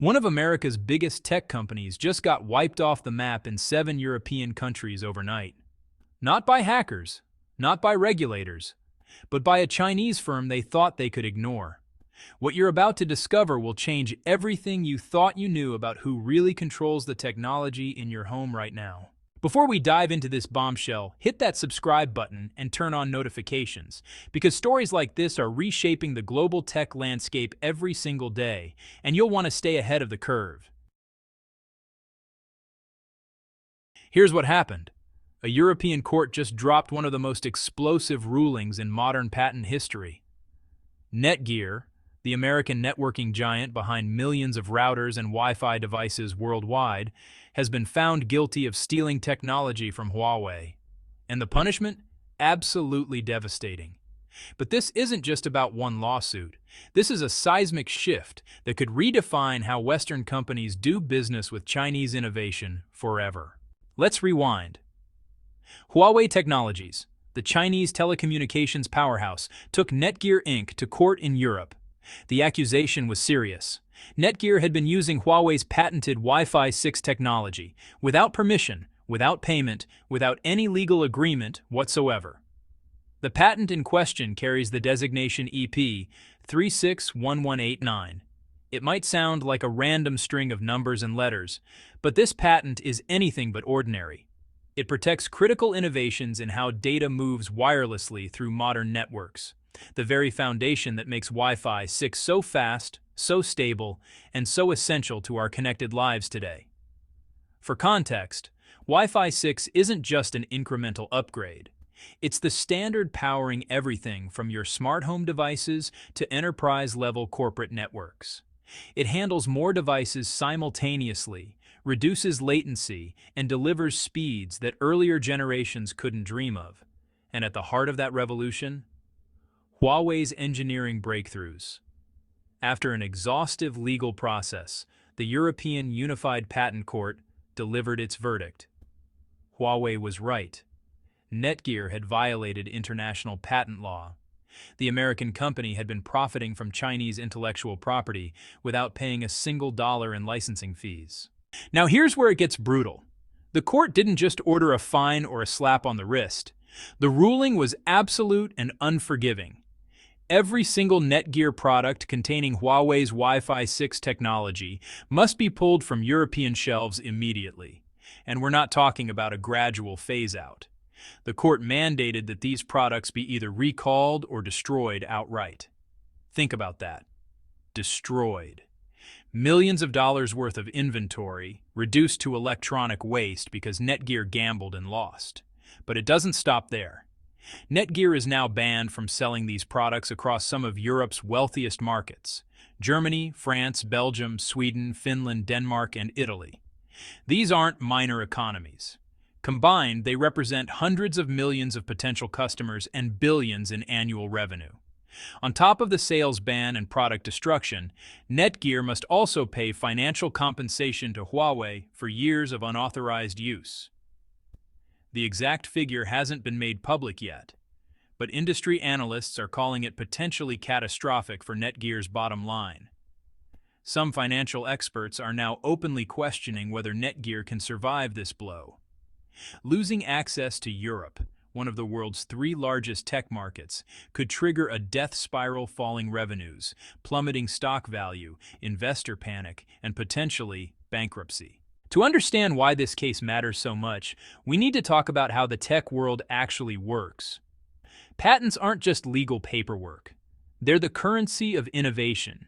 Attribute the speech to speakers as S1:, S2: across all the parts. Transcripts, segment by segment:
S1: One of America's biggest tech companies just got wiped off the map in 7 European countries overnight. Not by hackers, not by regulators, but by a Chinese firm they thought they could ignore. What you're about to discover will change everything you thought you knew about who really controls the technology in your home right now. Before we dive into this bombshell, hit that subscribe button and turn on notifications, because stories like this are reshaping the global tech landscape every single day, and you'll want to stay ahead of the curve. Here's what happened. A European court just dropped one of the most explosive rulings in modern patent history. Netgear, the American networking giant behind millions of routers and Wi-Fi devices worldwide, has been found guilty of stealing technology from Huawei. And the punishment? Absolutely devastating. But this isn't just about one lawsuit. This is a seismic shift that could redefine how Western companies do business with Chinese innovation forever. Let's rewind. Huawei Technologies, the Chinese telecommunications powerhouse, took Netgear Inc. to court in Europe. The accusation was serious. Netgear had been using Huawei's patented Wi-Fi 6 technology, without permission, without payment, without any legal agreement whatsoever. The patent in question carries the designation EP 361189. It might sound like a random string of numbers and letters, but this patent is anything but ordinary. It protects critical innovations in how data moves wirelessly through modern networks, the very foundation that makes Wi-Fi 6 so fast, so stable, and so essential to our connected lives today. For context, Wi-Fi 6 isn't just an incremental upgrade. It's the standard powering everything from your smart home devices to enterprise-level corporate networks. It handles more devices simultaneously, reduces latency, and delivers speeds that earlier generations couldn't dream of. And at the heart of that revolution, Huawei's engineering breakthroughs. After an exhaustive legal process, the European Unified Patent Court delivered its verdict. Huawei was right. Netgear had violated international patent law. The American company had been profiting from Chinese intellectual property without paying a single dollar in licensing fees. Now here's where it gets brutal. The court didn't just order a fine or a slap on the wrist. The ruling was absolute and unforgiving. Every single Netgear product containing Huawei's Wi-Fi 6 technology must be pulled from European shelves immediately. And we're not talking about a gradual phase-out. The court mandated that these products be either recalled or destroyed outright. Think about that. Destroyed. Millions of dollars worth of inventory reduced to electronic waste because Netgear gambled and lost. But it doesn't stop there. Netgear is now banned from selling these products across some of Europe's wealthiest markets: Germany, France, Belgium, Sweden, Finland, Denmark, and Italy. These aren't minor economies. Combined, they represent hundreds of millions of potential customers and billions in annual revenue. On top of the sales ban and product destruction, Netgear must also pay financial compensation to Huawei for years of unauthorized use. The exact figure hasn't been made public yet, but industry analysts are calling it potentially catastrophic for Netgear's bottom line. Some financial experts are now openly questioning whether Netgear can survive this blow. Losing access to Europe, one of the world's 3 largest tech markets, could trigger a death spiral: falling revenues, plummeting stock value, investor panic, and potentially bankruptcy. To understand why this case matters so much, we need to talk about how the tech world actually works. Patents aren't just legal paperwork. They're the currency of innovation.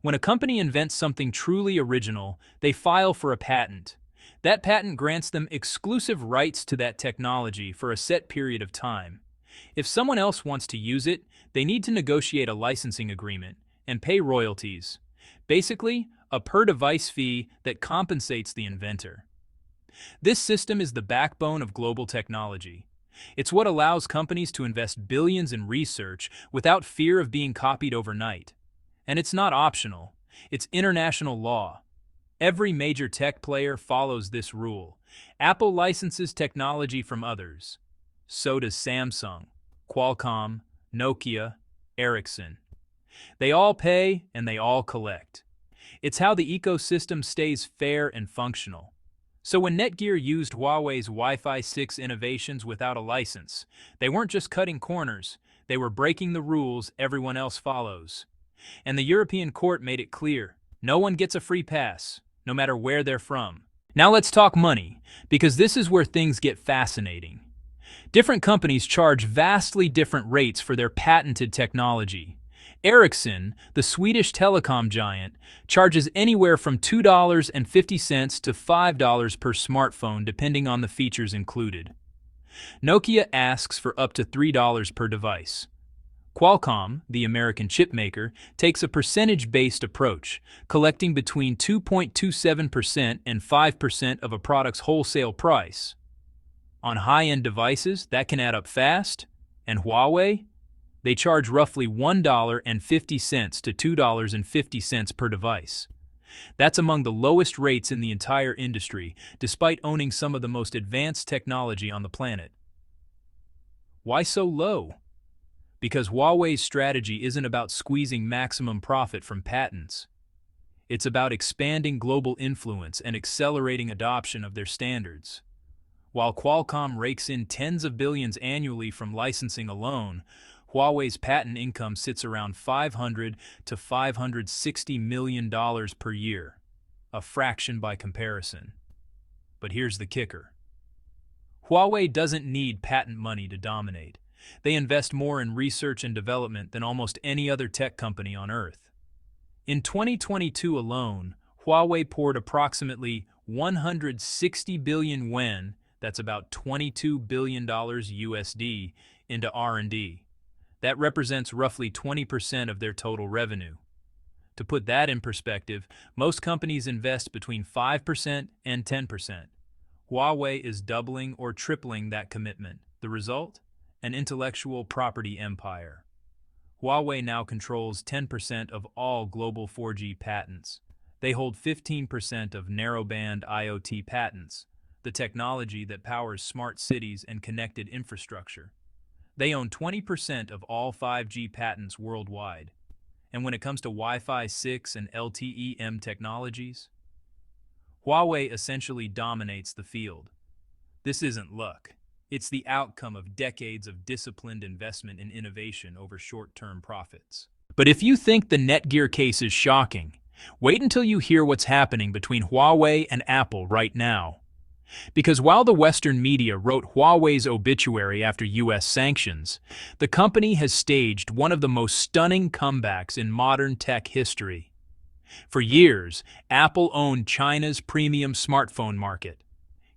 S1: When a company invents something truly original, they file for a patent. That patent grants them exclusive rights to that technology for a set period of time. If someone else wants to use it, they need to negotiate a licensing agreement and pay royalties. Basically, a per-device fee that compensates the inventor. This system is the backbone of global technology. It's what allows companies to invest billions in research without fear of being copied overnight. And it's not optional. It's international law. Every major tech player follows this rule. Apple licenses technology from others. So does Samsung, Qualcomm, Nokia, Ericsson. They all pay and they all collect. It's how the ecosystem stays fair and functional. So when Netgear used Huawei's Wi-Fi 6 innovations without a license, they weren't just cutting corners, they were breaking the rules everyone else follows. And the European court made it clear, no one gets a free pass, no matter where they're from. Now let's talk money, because this is where things get fascinating. Different companies charge vastly different rates for their patented technology. Ericsson, the Swedish telecom giant, charges anywhere from $2.50 to $5 per smartphone depending on the features included. Nokia asks for up to $3 per device. Qualcomm, the American chipmaker, takes a percentage-based approach, collecting between 2.27% and 5% of a product's wholesale price. On high-end devices, that can add up fast, and Huawei? They charge roughly $1.50 to $2.50 per device. That's among the lowest rates in the entire industry, despite owning some of the most advanced technology on the planet. Why so low? Because Huawei's strategy isn't about squeezing maximum profit from patents. It's about expanding global influence and accelerating adoption of their standards. While Qualcomm rakes in tens of billions annually from licensing alone, Huawei's patent income sits around $500 to $560 million per year, a fraction by comparison. But here's the kicker. Huawei doesn't need patent money to dominate. They invest more in research and development than almost any other tech company on Earth. In 2022 alone, Huawei poured approximately 160 billion yuan, that's about $22 billion USD, into R&D. That represents roughly 20% of their total revenue. To put that in perspective, most companies invest between 5% and 10%. Huawei is doubling or tripling that commitment. The result? An intellectual property empire. Huawei now controls 10% of all global 4G patents. They hold 15% of narrowband IoT patents, the technology that powers smart cities and connected infrastructure. They own 20% of all 5G patents worldwide. And when it comes to Wi-Fi 6 and LTE-M technologies, Huawei essentially dominates the field. This isn't luck. It's the outcome of decades of disciplined investment in innovation over short-term profits. But if you think the Netgear case is shocking, wait until you hear what's happening between Huawei and Apple right now. Because while the Western media wrote Huawei's obituary after US sanctions, the company has staged one of the most stunning comebacks in modern tech history. For years, Apple owned China's premium smartphone market.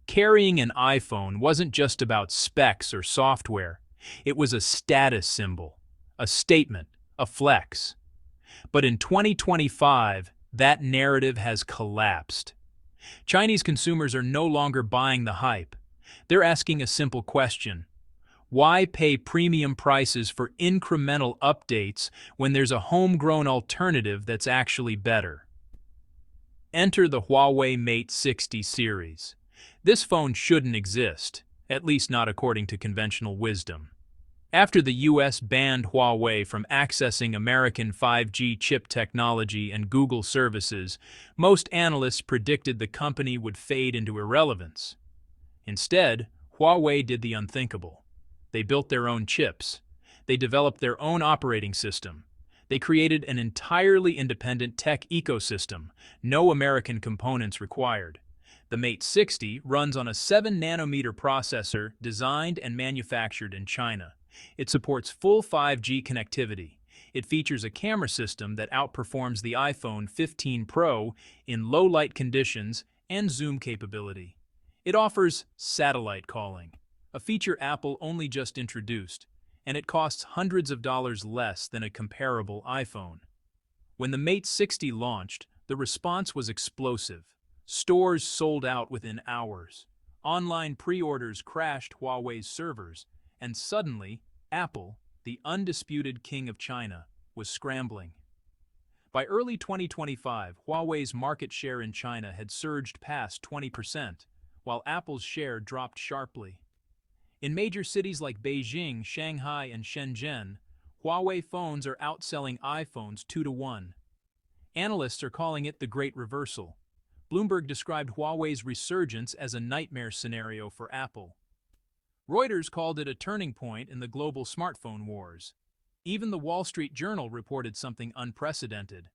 S1: Carrying an iPhone wasn't just about specs or software. It was a status symbol, a statement, a flex. But in 2025, that narrative has collapsed. Chinese consumers are no longer buying the hype. They're asking a simple question. Why pay premium prices for incremental updates when there's a homegrown alternative that's actually better? Enter the Huawei Mate 60 series. This phone shouldn't exist, at least not according to conventional wisdom. After the US banned Huawei from accessing American 5G chip technology and Google services, most analysts predicted the company would fade into irrelevance. Instead, Huawei did the unthinkable. They built their own chips. They developed their own operating system. They created an entirely independent tech ecosystem, no American components required. The Mate 60 runs on a 7-nanometer processor designed and manufactured in China. It supports full 5G connectivity. It features a camera system that outperforms the iPhone 15 Pro in low-light conditions and zoom capability. It offers satellite calling, a feature Apple only just introduced, and it costs hundreds of dollars less than a comparable iPhone. When the Mate 60 launched, the response was explosive. Stores sold out within hours. Online pre-orders crashed Huawei's servers, and suddenly, Apple, the undisputed king of China, was scrambling. By early 2025, Huawei's market share in China had surged past 20%, while Apple's share dropped sharply. In major cities like Beijing, Shanghai, and Shenzhen, Huawei phones are outselling iPhones 2-to-1. Analysts are calling it the Great Reversal. Bloomberg described Huawei's resurgence as a nightmare scenario for Apple. Reuters called it a turning point in the global smartphone wars. Even the Wall Street Journal reported something unprecedented.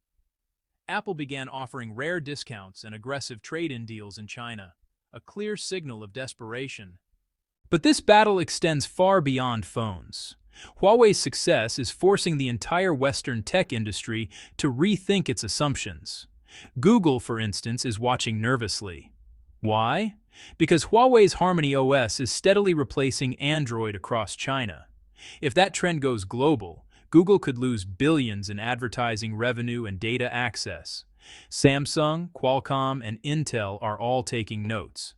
S1: Apple began offering rare discounts and aggressive trade-in deals in China, a clear signal of desperation. But this battle extends far beyond phones. Huawei's success is forcing the entire Western tech industry to rethink its assumptions. Google, for instance, is watching nervously. Why? Because Huawei's Harmony OS is steadily replacing Android across China. If that trend goes global, Google could lose billions in advertising revenue and data access. Samsung, Qualcomm, and Intel are all taking notes.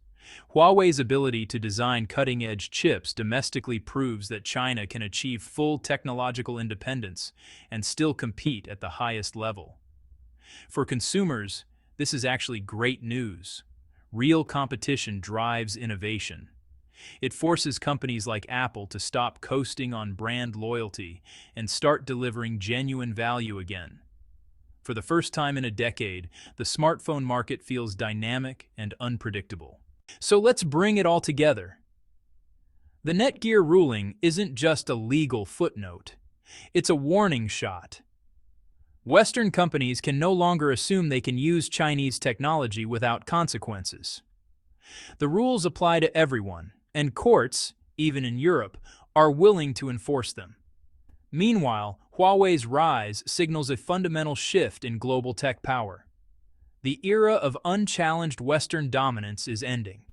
S1: Huawei's ability to design cutting-edge chips domestically proves that China can achieve full technological independence and still compete at the highest level. For consumers, this is actually great news. Real competition drives innovation. It forces companies like Apple to stop coasting on brand loyalty and start delivering genuine value again. For the first time in a decade, the smartphone market feels dynamic and unpredictable. So let's bring it all together. The Netgear ruling isn't just a legal footnote. It's a warning shot. Western companies can no longer assume they can use Chinese technology without consequences. The rules apply to everyone, and courts, even in Europe, are willing to enforce them. Meanwhile, Huawei's rise signals a fundamental shift in global tech power. The era of unchallenged Western dominance is ending.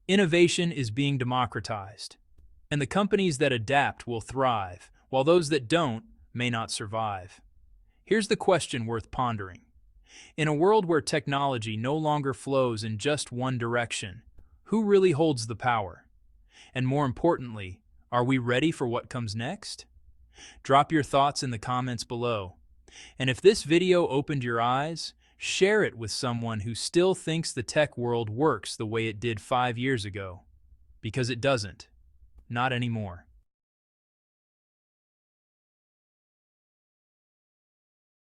S1: Innovation is being democratized, and the companies that adapt will thrive, while those that don't may not survive. Here's the question worth pondering. In a world where technology no longer flows in just one direction, who really holds the power? And more importantly, are we ready for what comes next? Drop your thoughts in the comments below. And if this video opened your eyes, share it with someone who still thinks the tech world works the way it did 5 years ago. Because it doesn't. Not anymore.